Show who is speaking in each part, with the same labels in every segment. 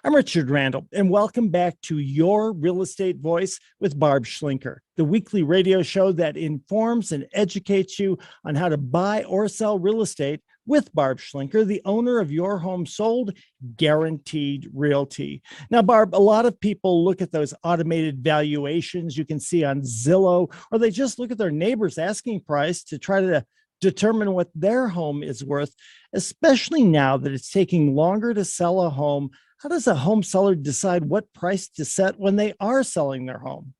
Speaker 1: I'm Richard Randall, and welcome back to Your Real Estate Voice with Barb Schlinker, the weekly radio show that informs and educates you on how to buy or sell real estate with Barb Schlinker, the owner of Your Home Sold Guaranteed Realty. Now, Barb, a lot of people look at those automated valuations you can see on Zillow, or they just look at their neighbor's asking price to try to determine what their home is worth, especially now that it's taking longer to sell a home. How does a home seller decide what price to set when they are selling their home?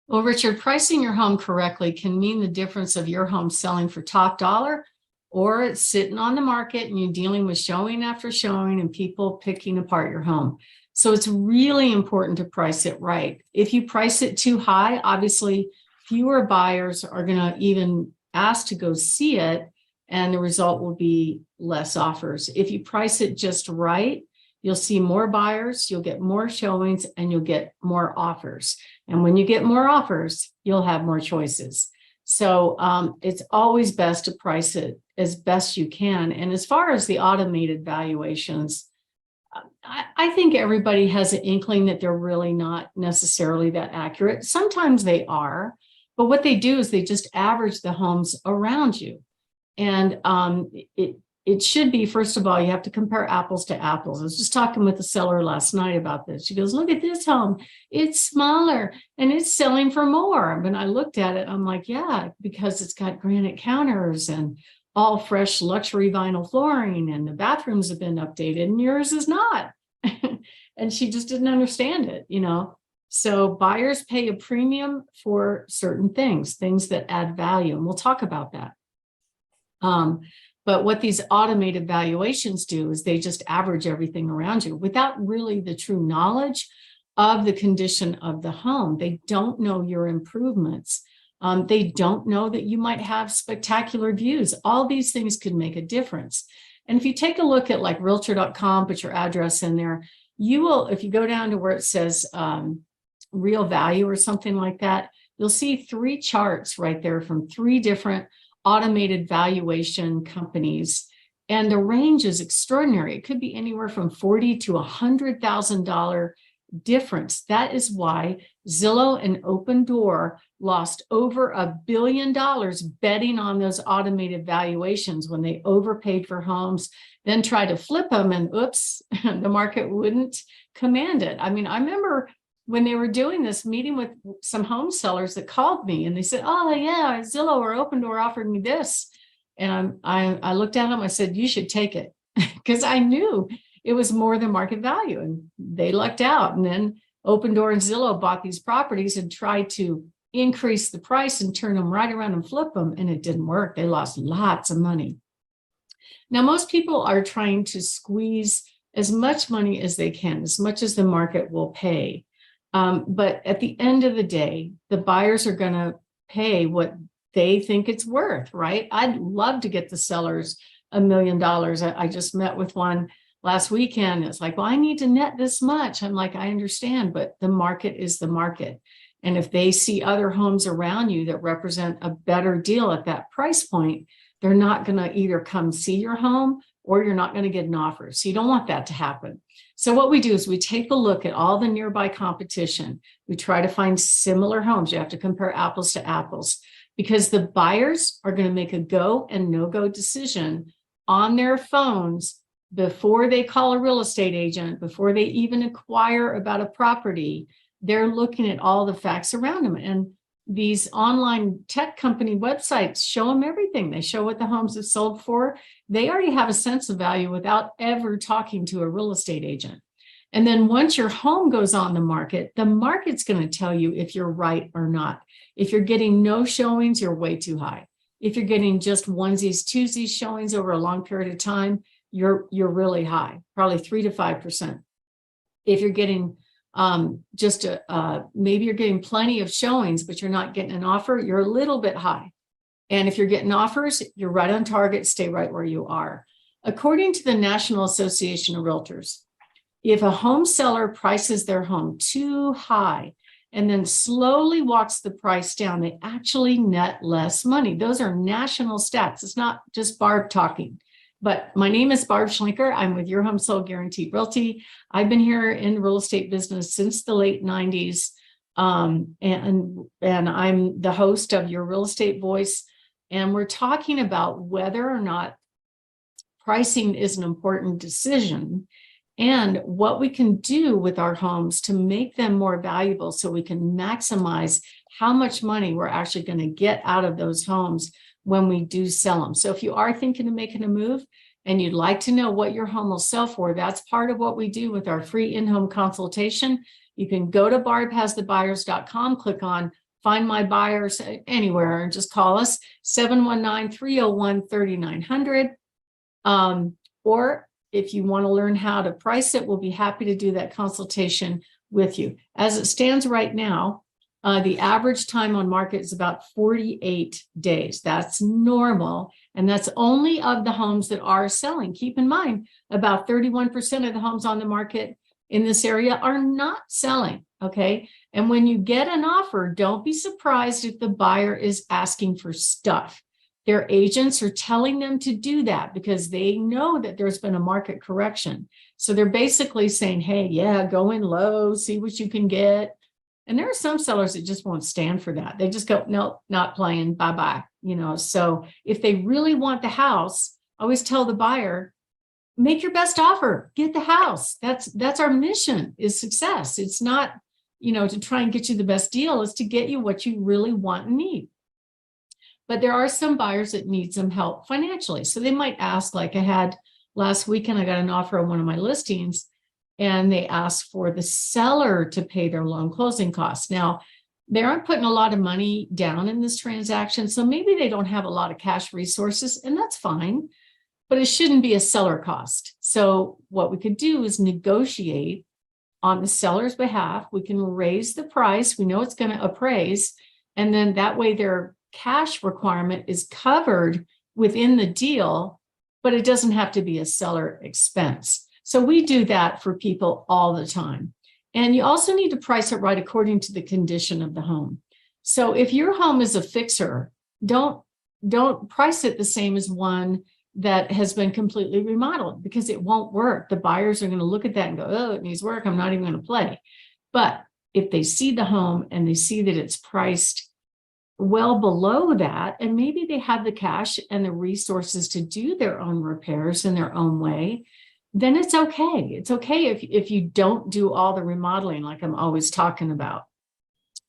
Speaker 2: Well, Richard, pricing your home correctly can mean the difference of your home selling for top dollar or it's sitting on the market and you're dealing with showing after showing and people picking apart your home. So it's really important to price it right. If you price it too high, obviously fewer buyers are going to even ask to go see it, and the result will be less offers. If you price it just right, you'll see more buyers, you'll get more showings, and you'll get more offers. And when you get more offers, you'll have more choices. So it's always best to price it as best you can. And as far as the automated valuations, I think everybody has an inkling that they're really not necessarily that accurate. Sometimes they are, but what they do is they just average the homes around you. And it should be, first of all, you have to compare apples to apples. I was just talking with the seller last night about this. She goes, look at this home. It's smaller and it's selling for more. When I looked at it, I'm like, yeah, because it's got granite counters and all fresh luxury vinyl flooring and the bathrooms have been updated and yours is not. And she just didn't understand it, you know. So buyers pay a premium for certain things that add value. And we'll talk about that. But what these automated valuations do is they just average everything around you without really the true knowledge of the condition of the home. They don't know your improvements. They don't know that you might have spectacular views. All these things could make a difference. And if you take a look at like realtor.com, put your address in there, you will, if you go down to where it says real value or something like that, you'll see 3 charts right there from 3 different automated valuation companies. And the range is extraordinary. It could be anywhere from $40,000 to $100,000 difference. That is why Zillow and Open Door lost over $1 billion betting on those automated valuations when they overpaid for homes, then tried to flip them and oops, the market wouldn't command it. I mean, I remember when they were doing this, meeting with some home sellers that called me and they said, oh yeah, Zillow or Open Door offered me this. And I looked at them, I said, you should take it, because I knew it was more than market value and they lucked out. And then Open Door and Zillow bought these properties and tried to increase the price and turn them right around and flip them. And it didn't work. They lost lots of money. Now, most people are trying to squeeze as much money as they can, as much as the market will pay. But at the end of the day, the buyers are going to pay what they think it's worth, right? I'd love to get the sellers $1 million. I just met with one last weekend. It's like, well, I need to net this much. I'm like, I understand, but the market is the market. And if they see other homes around you that represent a better deal at that price point, they're not going to either come see your home or you're not going to get an offer. So you don't want that to happen. So what we do is we take a look at all the nearby competition. We try to find similar homes. You have to compare apples to apples, because the buyers are going to make a go and no-go decision on their phones before they call a real estate agent, before they even inquire about a property. They're looking at all the facts around them. And these online tech company websites show them everything. They show what the homes have sold for. They already have a sense of value without ever talking to a real estate agent. And then once your home goes on the market's going to tell you if you're right or not. If you're getting no showings, you're way too high. If you're getting just onesies, twosies showings over a long period of time, you're really high, probably 3 to 5%. If you're getting maybe you're getting plenty of showings, but you're not getting an offer, you're a little bit high. And if you're getting offers, you're right on target, stay right where you are. According to the National Association of Realtors, if a home seller prices their home too high and then slowly walks the price down, they actually net less money. Those are national stats. It's not just Barb talking. But my name is Barb Schlinker. I'm with Your Home Sold Guaranteed Realty. I've been here in the real estate business since the late 90s. And I'm the host of Your Real Estate Voice. And we're talking about whether or not pricing is an important decision and what we can do with our homes to make them more valuable so we can maximize how much money we're actually going to get out of those homes when we do sell them. So if you are thinking of making a move and you'd like to know what your home will sell for, that's part of what we do with our free in-home consultation. You can go to barbhasthebuyers.com, click on Find My Buyers anywhere, and just call us 719-301-3900. Or if you want to learn how to price it, we'll be happy to do that consultation with you. As it stands right now, the average time on market is about 48 days. That's normal. And that's only of the homes that are selling. Keep in mind, about 31% of the homes on the market in this area are not selling. Okay. And when you get an offer, don't be surprised if the buyer is asking for stuff. Their agents are telling them to do that because they know that there's been a market correction. So they're basically saying, hey, yeah, go in low, see what you can get. And there are some sellers that just won't stand for that. They just go, nope, not playing, bye-bye. So if they really want the house, I always tell the buyer, make your best offer, get the house. That's our mission, is success. It's not, to try and get you the best deal. It's to get you what you really want and need. But there are some buyers that need some help financially. So they might ask, like I had last weekend, I got an offer on one of my listings, and they asked for the seller to pay their loan closing costs. Now, they aren't putting a lot of money down in this transaction, so maybe they don't have a lot of cash resources, and that's fine, but it shouldn't be a seller cost. So what we could do is negotiate on the seller's behalf. We can raise the price. We know it's going to appraise, and then that way their cash requirement is covered within the deal, but it doesn't have to be a seller expense. So we do that for people all the time. And you also need to price it right according to the condition of the home. So if your home is a fixer, don't price it the same as one that has been completely remodeled, because it won't work. The buyers are going to look at that and go, oh, it needs work, I'm not even going to play. But if they see the home and they see that it's priced well below that, and maybe they have the cash and the resources to do their own repairs in their own way, then it's okay. It's okay if you don't do all the remodeling like I'm always talking about.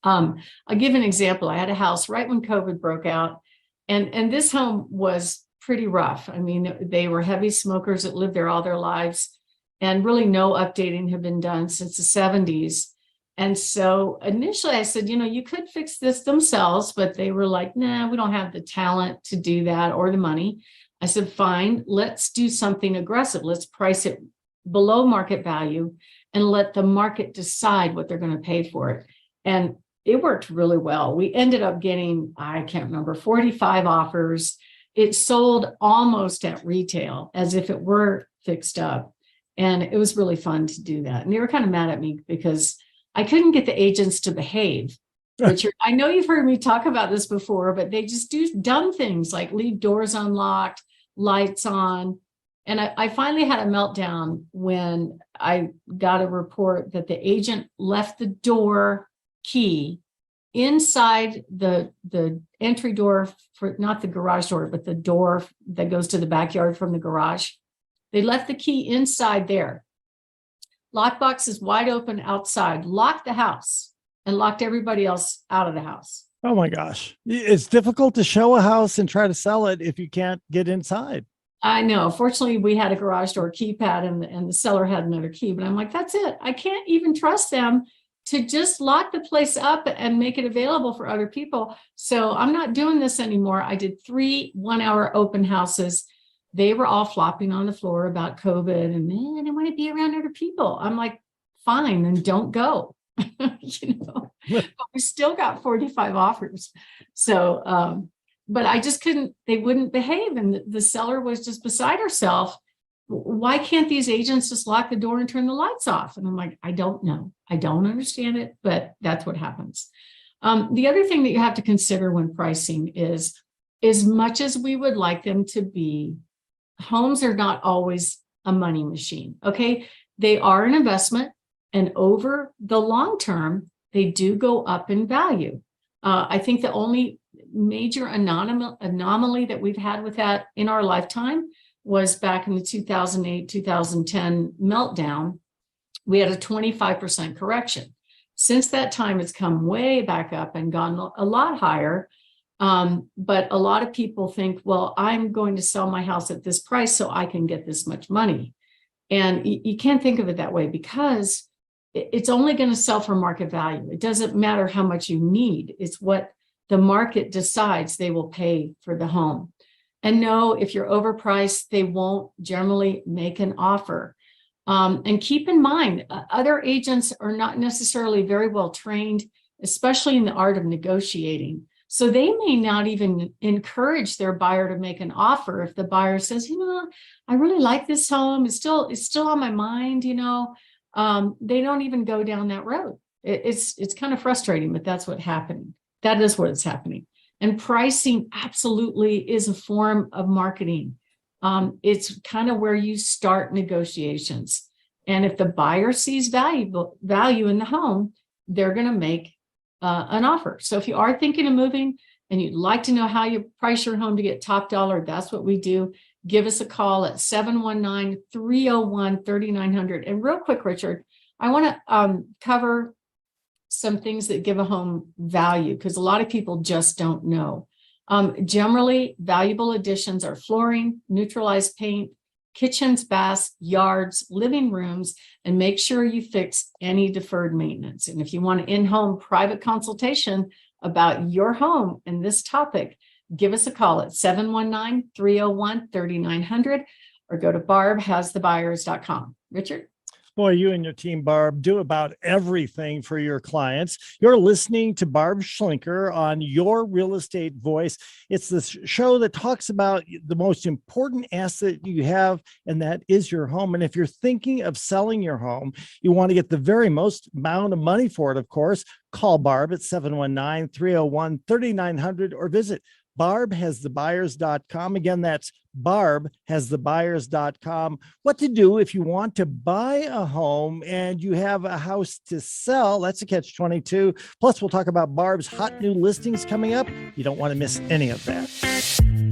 Speaker 2: I'll give an example. I had a house right when COVID broke out, and this home was pretty rough. I mean, they were heavy smokers that lived there all their lives, and really no updating had been done since the 70s. And so initially I said, you could fix this themselves, but they were like, nah, we don't have the talent to do that or the money. I said, fine, let's do something aggressive. Let's price it below market value and let the market decide what they're going to pay for it. And it worked really well. We ended up getting, I can't remember, 45 offers. It sold almost at retail as if it were fixed up. And it was really fun to do that. And they were kind of mad at me because I couldn't get the agents to behave. Richard, I know you've heard me talk about this before, but they just do dumb things like leave doors unlocked, lights on. And I finally had a meltdown when I got a report that the agent left the door key inside the entry door, for not the garage door, but the door that goes to the backyard from the garage. They left the key inside there. Lockbox is wide open outside, locked the house and locked everybody else out of the house.
Speaker 1: Oh my gosh. It's difficult to show a house and try to sell it if you can't get inside.
Speaker 2: I know. Fortunately, we had a garage door keypad and the seller had another key, but I'm like, that's it. I can't even trust them to just lock the place up and make it available for other people. So I'm not doing this anymore. I did 3 one-hour open houses. They were all flopping on the floor about COVID and man, I want to be around other people. I'm like, fine, then don't go. But we still got 45 offers. So, but I just couldn't, they wouldn't behave. And the seller was just beside herself. Why can't these agents just lock the door and turn the lights off? And I'm like, I don't know. I don't understand it, but that's what happens. The other thing that you have to consider when pricing is, as much as we would like them to be homes are not always a money machine. Okay. They are an investment, and over the long term, they do go up in value. I think the only major anomaly that we've had with that in our lifetime was back in the 2008, 2010 meltdown. We had a 25% correction. Since that time, it's come way back up and gone a lot higher. But a lot of people think, well, I'm going to sell my house at this price so I can get this much money. And you can't think of it that way, because it's only going to sell for market value. It doesn't matter how much you need. It's what the market decides they will pay for the home. And no, if you're overpriced, they won't generally make an offer. And keep in mind, other agents are not necessarily very well trained, especially in the art of negotiating. So they may not even encourage their buyer to make an offer if the buyer says, I really like this home. It's still on my mind. They don't even go down that road. It's kind of frustrating, but that's what's happening. That is what is happening. And pricing absolutely is a form of marketing. It's kind of where you start negotiations. And if the buyer sees value in the home, they're going to make an offer. So if you are thinking of moving and you'd like to know how you price your home to get top dollar, that's what we do. Give us a call at 719-301-3900. And real quick, Richard, I want to cover some things that give a home value, because a lot of people just don't know. Generally, valuable additions are flooring, neutralized paint, kitchens, baths, yards, living rooms, and make sure you fix any deferred maintenance. And if you want an in-home private consultation about your home and this topic, give us a call at 719-301-3900 or go to barbhasthebuyers.com. Richard?
Speaker 1: Boy, you and your team, Barb, do about everything for your clients. You're listening to Barb Schlinker on Your Real Estate Voice. It's the show that talks about the most important asset you have, and that is your home. And if you're thinking of selling your home, you want to get the very most amount of money for it, of course, call Barb at 719-301-3900 or visit barbhasthebuyers.com. Again, that's barbhasthebuyers.com. What to do if you want to buy a home and you have a house to sell. That's a catch-22. Plus, we'll talk about Barb's hot new listings coming up. You don't want to miss any of that.